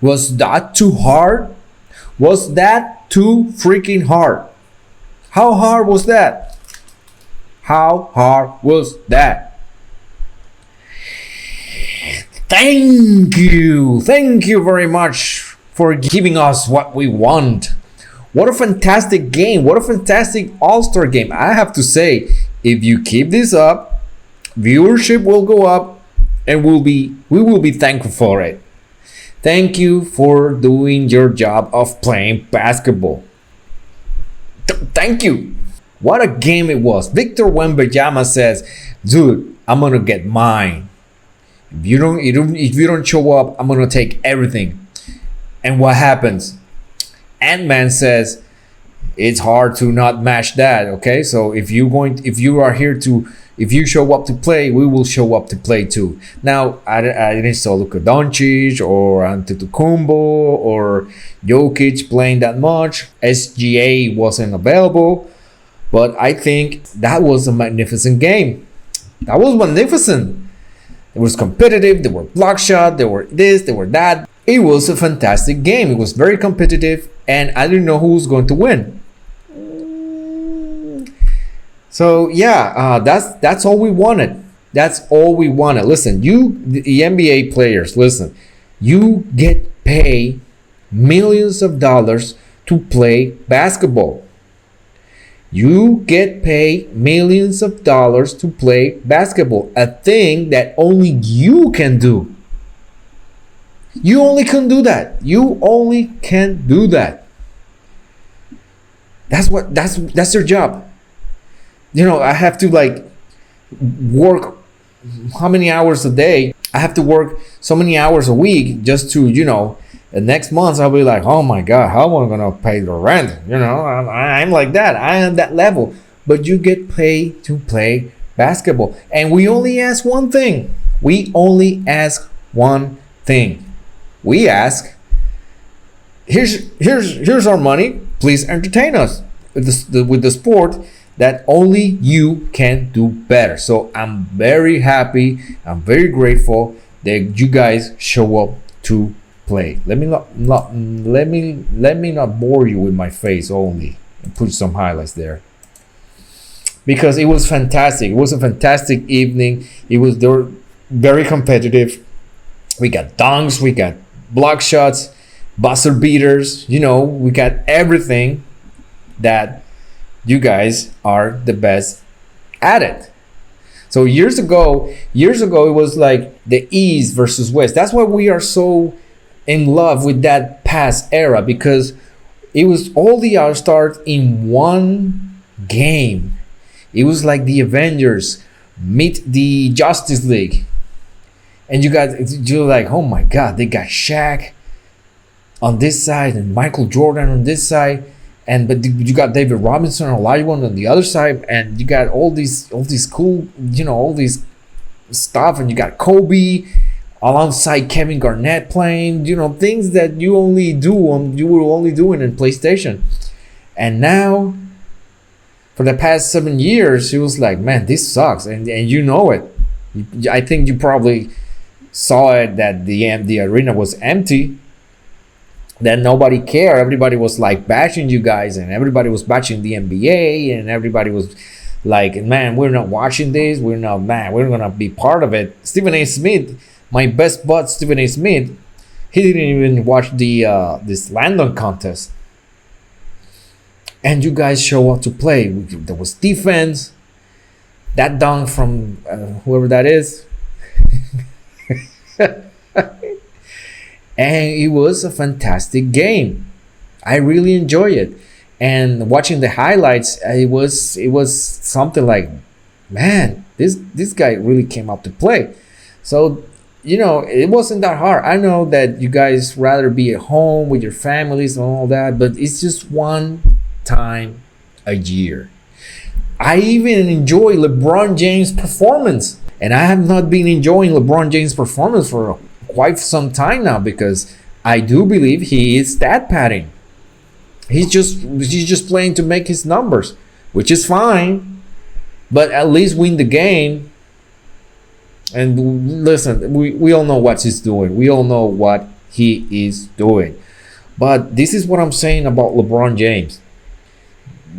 Was that too hard? Was that too freaking hard? How hard was that? How hard was that? Thank you. Thank you very much for giving us what we want. What a fantastic game. What a fantastic All-Star game. I have to say, if you keep this up, viewership will go up and we will be thankful for it. Thank you for doing your job of playing basketball. Thank you. What a game it was. Victor Wembanyama says, dude, I'm gonna get mine. If you don't show up, I'm gonna take everything. And what happens? Ant-Man says, it's hard to not match that. Okay, so if you show up to play, we will show up to play too. Now, I didn't saw Luka Doncic or Antetokounmpo or Jokic playing that much. SGA wasn't available, but I think that was a magnificent game. That was magnificent. It was competitive. There were block shots. There were this. There were that. It was a fantastic game. It was very competitive, and I didn't know who was going to win. So yeah, that's all we wanted. That's all we wanted. Listen, you, the NBA players, listen. You get paid millions of dollars to play basketball. You get paid millions of dollars to play basketball. A thing that only you can do. You only can do that. You only can do that. That's your job. You know, I have to like work how many hours a day? I have to work so many hours a week just to, you know, the next month I'll be like, oh my God, how am I going to pay the rent? You know, I'm like that. I am that level. But you get paid to play basketball. And we only ask one thing. We only ask one thing. We ask, here's our money. Please entertain us with the sport that only you can do better. So I'm very happy. I'm very grateful that you guys show up to play. Let me not bore you with my face only and put some highlights there, because it was fantastic. It was a fantastic evening. They were very competitive. We got dunks, we got block shots, buzzer beaters. You know, we got everything that you guys are the best at it. So years ago it was like the East versus West. That's why we are so in love with that past era, because it was all the All-Stars in one game. It was like the Avengers meet the Justice League. And you're like, oh my God, they got Shaq on this side and Michael Jordan on this side. But you got David Robinson and Olajuwon on the other side, and you got all these cool, you know, all these stuff, and you got Kobe alongside Kevin Garnett playing, you know, things that you were only doing in PlayStation. And now, for the past 7 years, it was like, man, this sucks, and you know it. I think you probably saw it that the arena was empty. That nobody cared. Everybody was like bashing you guys, and everybody was bashing the NBA, and everybody was like, man, we're not watching this. We're gonna be part of it. Stephen A. Smith, my best bud, Stephen A. Smith, he didn't even watch this Landon contest. And you guys show up to play. There was defense. That dunk from whoever that is. And it was a fantastic game. I really enjoy it. And watching the highlights, it was something like, man, this guy really came up to play. So, you know, it wasn't that hard. I know that you guys rather be at home with your families and all that, but it's just one time a year. I even enjoy LeBron James' performance. And I have not been enjoying LeBron James' performance for quite some time now, because I do believe he is stat padding. He's just playing to make his numbers, which is fine, but at least win the game. And listen, we all know what he's doing. We all know what he is doing. But this is what I'm saying about LeBron James.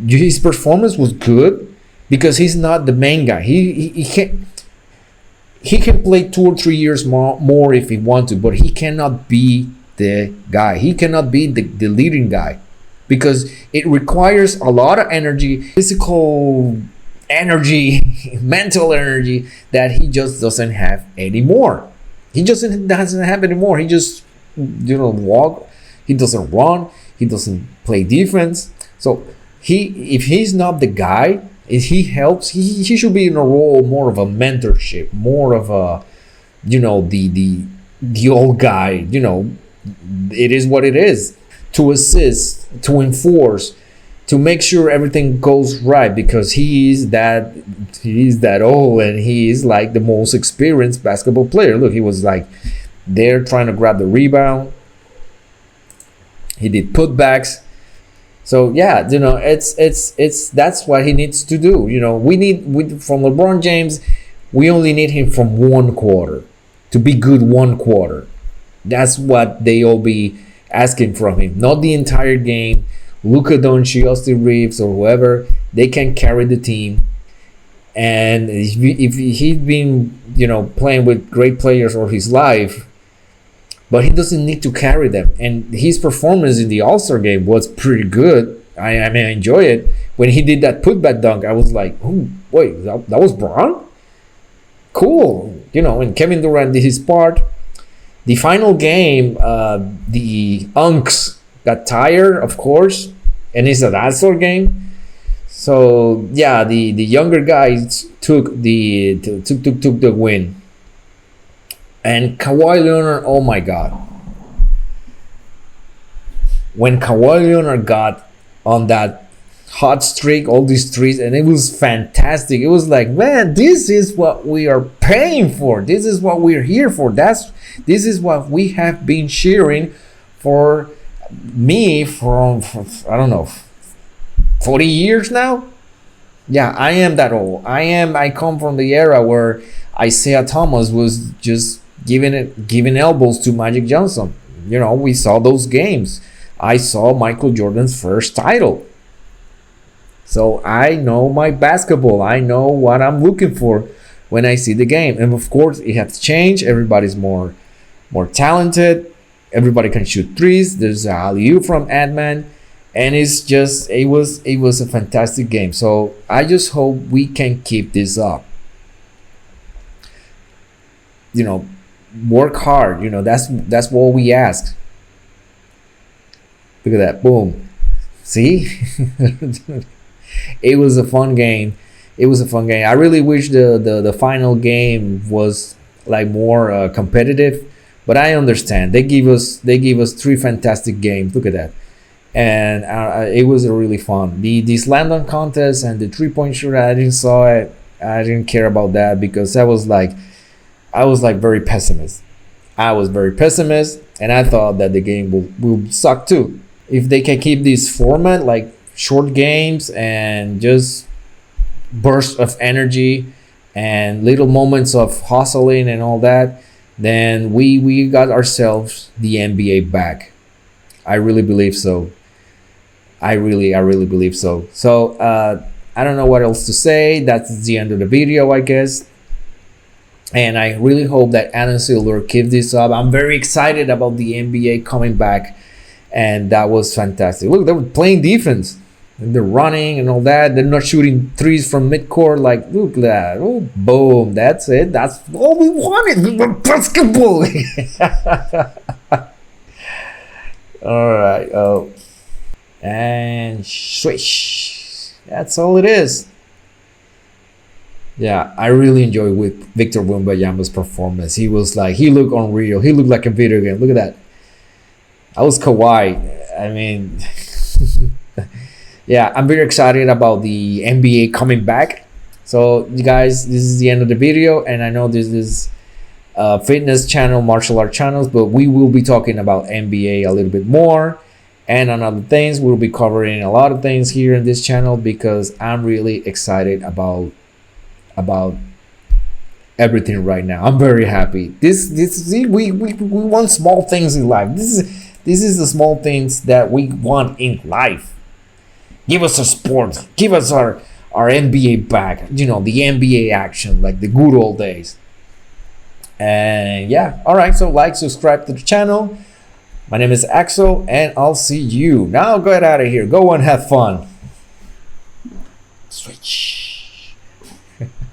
His performance was good because he's not the main guy. He can play 2 or 3 years more if he wants to, but he cannot be the guy. He cannot be the leading guy because it requires a lot of energy, physical energy, mental energy that he just doesn't have anymore. He just doesn't have anymore. He just walk. He doesn't run. He doesn't play defense. So if he's not the guy, if he helps, he should be in a role more of a mentorship, more of a the old guy. It is what it is, to assist, to enforce, to make sure everything goes right, because he's that old and he's like the most experienced basketball player. Look, he was like there trying to grab the rebound. He did putbacks. So yeah, it's that's what he needs to do. From LeBron James, we only need him from 1 quarter to be good 1 quarter. That's what they all be asking from him, not the entire game. Luka Doncic, Austin Reeves, or whoever, they can carry the team. And if he's been playing with great players all his life, but he doesn't need to carry them. And his performance in the All-Star game was pretty good. I enjoy it. When he did that putback dunk, I was like, oh, wait, that was Braun? Cool. And Kevin Durant did his part. The final game, the Unks got tired, of course, and it's an All-Star game. So yeah, the younger guys took the win. And Kawhi Leonard, oh my God. When Kawhi Leonard got on that hot streak, all these threes, and it was fantastic. It was like, man, this is what we are paying for. This is what we're here for. This is what we have been cheering for me from I don't know, 40 years now. Yeah, I am that old. I come from the era where Isaiah Thomas was just giving elbows to Magic Johnson. We saw those games. I saw Michael Jordan's first title. So I know my basketball. I know what I'm looking for when I see the game. And of course, it has changed. Everybody's more talented. Everybody can shoot threes. There's a alley-oop from Ant-Man. And it was a fantastic game. So I just hope we can keep this up. Work hard. That's what we ask. Look at that. Boom. See? It was a fun game. I really wish the final game was like more competitive, but I understand. They give us 3 fantastic games. Look at that. And it was a really fun. The slam dunk contest and the 3-point shooter, I didn't saw it. I didn't care about that because I was very pessimist. I was very pessimist, and I thought that the game will suck too. If they can keep this format, like short games and just bursts of energy and little moments of hustling and all that, then we got ourselves the NBA back. I really believe so. I really believe so. So I don't know what else to say. That's the end of the video, I guess. And I really hope that Adam Silver keeps this up. I'm very excited about the NBA coming back. And that was fantastic. Look, they were playing defense. And they're running and all that. They're not shooting threes from midcourt. Like, look at that. Oh, boom. That's it. That's all we wanted. We want basketball. All right. Oh. And swish. That's all it is. Yeah, I really enjoyed with Victor Wembanyama's performance. He looked unreal. He looked like a video game. Look at that. I was Kawhi. I mean, yeah, I'm very excited about the NBA coming back. So, you guys, this is the end of the video. And I know this is fitness channel, martial art channels, but we will be talking about NBA a little bit more. And on other things, we'll be covering a lot of things here in this channel because I'm really excited about everything right now. I'm very happy. See, we want small things in life. This is the small things that we want in life. Give us our sports. Give us our NBA back. You know, the NBA action, like the good old days. And yeah, all right. So like, subscribe to the channel. My name is Axel, and I'll see you. Now get out of here. Go and have fun. Switch.